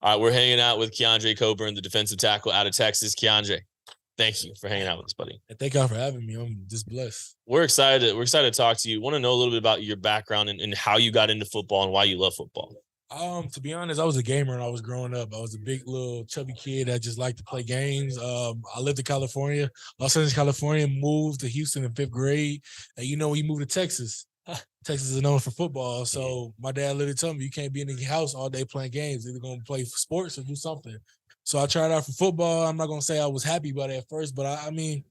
All right, we're hanging out with Keondre Coburn, the defensive tackle out of Texas. Keondre, thank you for hanging out with us, buddy. And thank y'all for having me. I'm just blessed. We're excited. We're excited to talk to you. Want to know a little bit about your background and how you got into football and why you love football. To be honest, I was a gamer when I was growing up. I was a big little chubby kid that just liked to play games. I lived in California, Los Angeles, California, moved to Houston in 5th grade. And when you move to Texas, Texas is known for football. So my dad literally told me you can't be in the house all day playing games. You're either gonna play sports or do something. So I tried out for football. I'm not gonna say I was happy about it at first, but I mean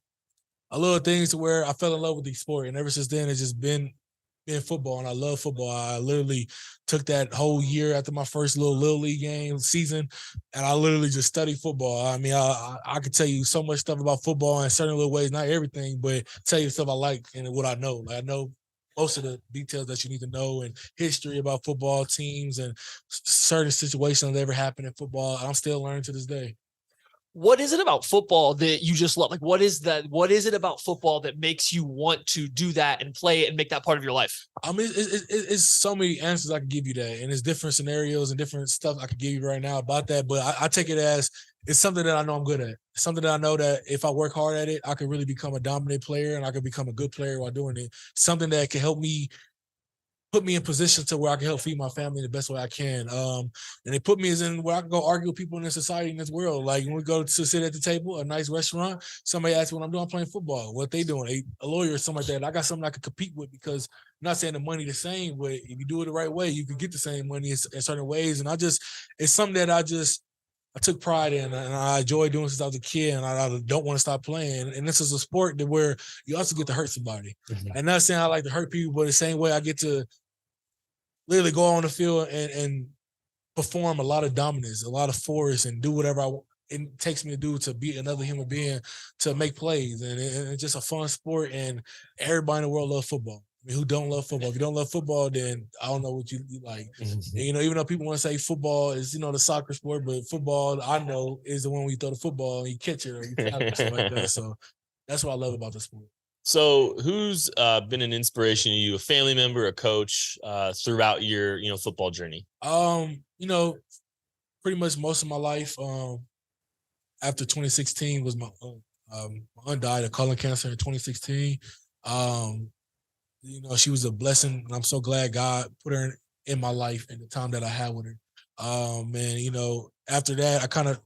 a little things to where I fell in love with the sport. And ever since then it's just been football, and I love football. I literally took that whole year after my first little league game season, and I literally just studied football. I mean, I could tell you so much stuff about football in certain little ways, not everything, but tell you stuff I like and what I know. Like I know most of the details that you need to know and history about football teams and certain situations that ever happened in football. I'm still learning to this day. What is it about football that you just love? Like, what is that? What is it about football that makes you want to do that and play it and make that part of your life? I mean, it's so many answers I could give you that, and it's different scenarios and different stuff I could give you right now about that. But I take it as it's something that I know I'm good at. It's something that I know that if I work hard at it, I could really become a dominant player and I could become a good player while doing it. Something that can help me put me in position to where I can help feed my family the best way I can. And they put me as in where I can go argue with people in this society, in this world. Like when we go to sit at the table, a nice restaurant, somebody asks me what I'm doing, I'm playing football. What they doing? A lawyer or something like that. I got something I can compete with because I'm not saying the money the same, but if you do it the right way, you can get the same money in certain ways. And it's something that I took pride in, and I enjoy doing since I was a kid, and I don't want to stop playing. And this is a sport that where you also get to hurt somebody. Mm-hmm. I'm not saying I like to hurt people, but the same way I get to literally go on the field and perform a lot of dominance, a lot of force, and do whatever it takes me to do to beat another human being, to make plays. And it's just a fun sport, and everybody in the world loves football. I mean, who don't love football? If you don't love football, then I don't know what you like. Mm-hmm. And, even though people want to say football is, the soccer sport, but football, I know, is the one where you throw the football and you catch it or you tap it or something like that. So that's what I love about the sport. So who's been an inspiration to you, a family member, a coach, throughout your, football journey? Pretty much most of my life, after 2016 was my aunt died of colon cancer in 2016. She was a blessing, and I'm so glad God put her in my life in the time that I had with her. And after that, I kind of,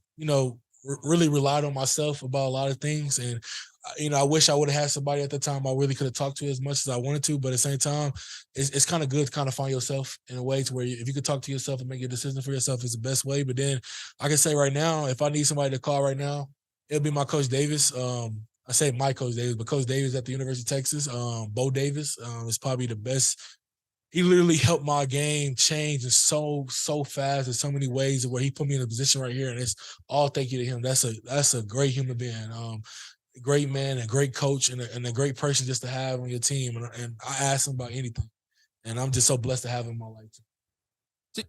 really relied on myself about a lot of things. And I wish I would have had somebody at the time I really could have talked to as much as I wanted to. But at the same time, it's kind of good to kind of find yourself in a way to where if you could talk to yourself and make your decision for yourself is the best way. But then I can say right now, if I need somebody to call right now, it'll be my Coach Davis. I say my Coach Davis, but Coach Davis at the University of Texas, Bo Davis, is probably the best. He literally helped my game change in so fast in so many ways where he put me in a position right here. And it's all thank you to him. That's a great human being. A great man, a great coach, and a great person just to have on your team. And I ask him about anything. And I'm just so blessed to have him in my life.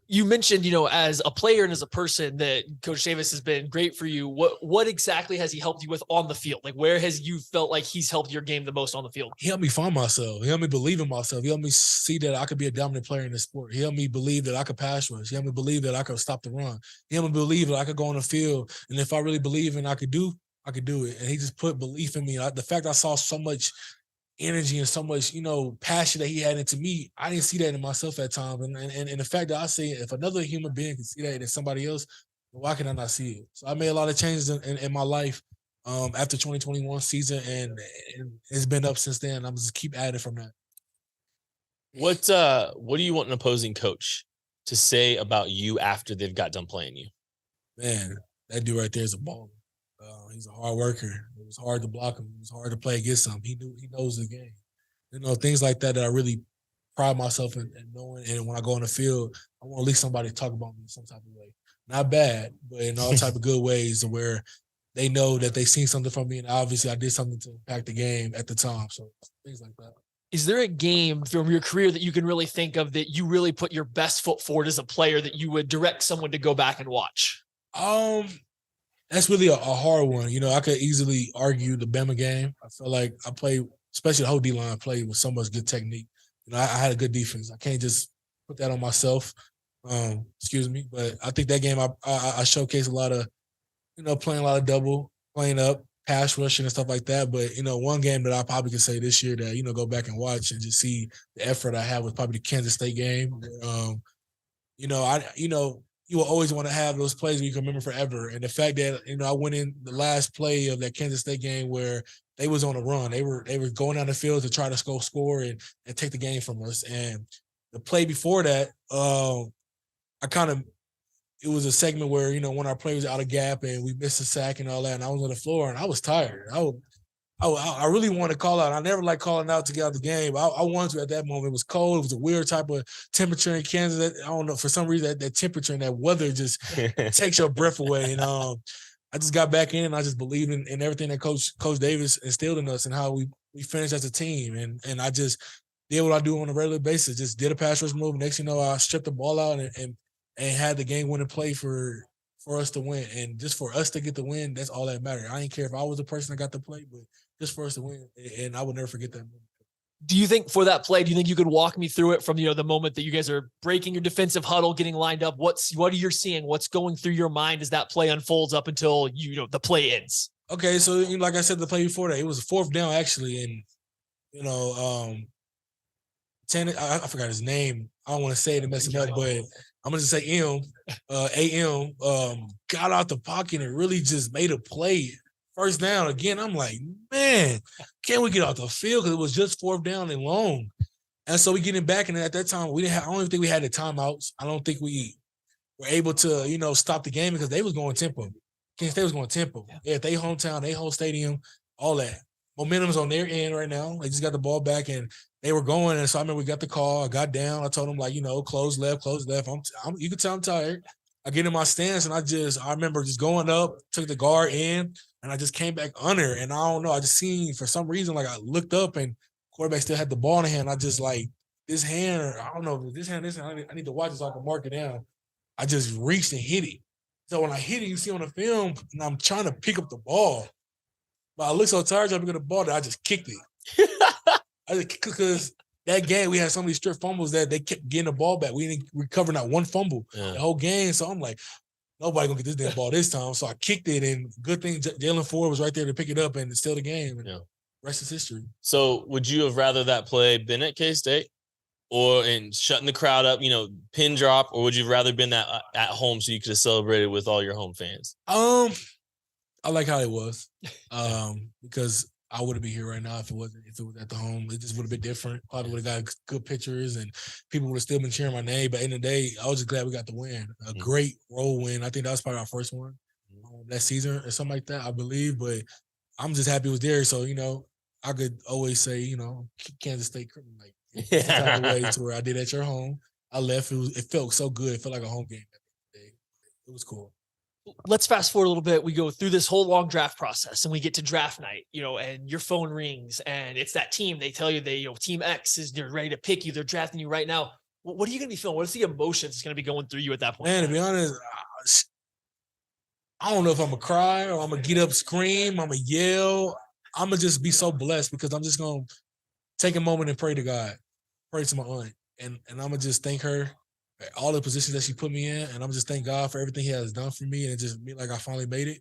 You mentioned, as a player and as a person that Coach Davis has been great for you. What exactly has he helped you with on the field? Like, where has you felt like he's helped your game the most on the field? He helped me find myself. He helped me believe in myself. He helped me see that I could be a dominant player in this sport. He helped me believe that I could pass rush. He helped me believe that I could stop the run. He helped me believe that I could go on the field. And if I really believe in I could do it. And he just put belief in me. The fact I saw so much energy and so much, passion that he had into me, I didn't see that in myself at times. And the fact that I see if another human being can see that in somebody else, why can I not see it? So I made a lot of changes in my life after 2021 season, and it's been up since then. I'm just keep adding from that. What do you want an opposing coach to say about you after they've got done playing you? Man, that dude right there is a baller. He's a hard worker. It was hard to block him. It was hard to play against him. He knows the game. Things like that I really pride myself in knowing. And when I go on the field, I want at least somebody to talk about me in some type of way. Not bad, but in all type of good ways where they know that they seen something from me, and obviously I did something to impact the game at the time. So things like that. Is there a game from your career that you can really think of that you really put your best foot forward as a player that you would direct someone to go back and watch? That's really a hard one. I could easily argue the Bama game. I feel like I played, especially the whole D-line, played with so much good technique. I had a good defense. I can't just put that on myself. Excuse me. But I think that game I showcased a lot of, playing a lot of double, playing up, pass rushing and stuff like that. But, one game that I probably could say this year that, go back and watch and just see the effort I had was probably the Kansas State game. You will always want to have those plays where you can remember forever. And the fact that, I went in the last play of that Kansas State game where they was on a run. They were going down the field to try to score and take the game from us. And the play before that, it was a segment where, one of our players out of gap and we missed a sack and all that. And I was on the floor and I was tired. I really want to call out. I never like calling out to get out the game. I wanted to at that moment. It was cold. It was a weird type of temperature in Kansas. I don't know. For some reason, that temperature and that weather just takes your breath away. And I just got back in and I just believed in everything that Coach Davis instilled in us and how we finished as a team. And I just did what I do on a regular basis. Just did a pass rush move. Next thing you know, I stripped the ball out and had the game-winning play for us to win. And just for us to get the win, that's all that mattered. I didn't care if I was the person that got the play, but just for us to win. And I would never forget that moment. Do you think for that play, do you think you could walk me through it from, the moment that you guys are breaking your defensive huddle, getting lined up? What are you seeing? What's going through your mind as that play unfolds up until, the play ends? Okay. So, like I said, the play before that, it was a fourth down actually. And, I forgot his name. I don't want to say it and mess him up, but I'm going to say AM, got out the pocket and really just made a play. First down again. I'm like, man, can't we get off the field? Because it was just fourth down and long. And so we get him back. And at that time, I don't even think we had the timeouts. I don't think we were able to, stop the game because they was going tempo. Kansas State was going tempo. Yeah, they hometown, they home stadium, all that. Momentum's on their end right now. They just got the ball back and they were going. And so I remember we got the call. I got down. I told them, close left. You can tell I'm tired. I get in my stance and I remember just going up, took the guard in, and I just came back under. And I don't know, I just seen for some reason, I looked up and quarterback still had the ball in the hand. I just this hand, I don't know, this hand, I need to watch it so I can mark it down. I just reached and hit it. So when I hit it, you see on the film, and I'm trying to pick up the ball. But I looked so tired trying to pick up the ball that I just kicked it. Because that game, we had so many strip fumbles that they kept getting the ball back. We didn't recover not one fumble the whole game. So I'm like, nobody gonna get this damn ball this time. So I kicked it, and good thing Jalen Ford was right there to pick it up and steal the game. And rest is history. So would you have rather that play been at K-State or in shutting the crowd up, pin drop, or would you have rather been at home so you could have celebrated with all your home fans? I like how it was because I wouldn't be here right now if it was at the home. It just would have been different. Probably would have got good pictures and people would have still been cheering my name. But in the day, I was just glad we got the win. A great road win. I think that was probably our first one that season or something like that, I believe. But I'm just happy it was there. So, I could always say, Kansas State, it's the type of way to where I did at your home. I left. It felt so good. It felt like a home game that day. It was cool. Let's fast forward a little bit. We go through this whole long draft process and we get to draft night, and your phone rings and it's that team. They tell you team X they're ready to pick you. They're drafting you right now. What are you going to be feeling? What's the emotions going to be going through you at that point? Man, to be honest, I don't know if I'm going to cry or I'm going to get up, scream, I'm going to yell. I'm going to just be so blessed because I'm just going to take a moment and pray to God, pray to my aunt. And I'm going to just thank her all the positions that she put me in, and I'm just thank God for everything He has done for me, and it just be like I finally made it.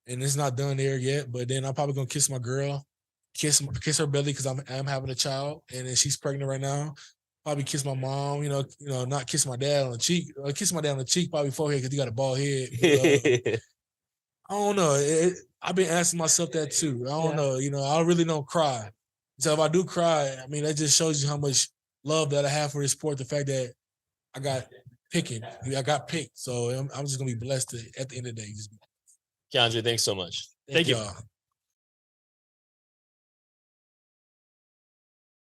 And it's not done there yet, but then I'm probably gonna kiss my girl, kiss her belly because I'm having a child, and then she's pregnant right now. Probably kiss my mom, not kiss my dad on the cheek. Kiss my dad on the cheek, probably forehead because he got a bald head. But, I don't know. I've been asking myself that too. I don't know. I really don't cry. So if I do cry, I mean that just shows you how much love that I have for this sport. The fact that I got picked. So I'm just going to be blessed at the end of the day. Keondre, thanks so much. Thank you.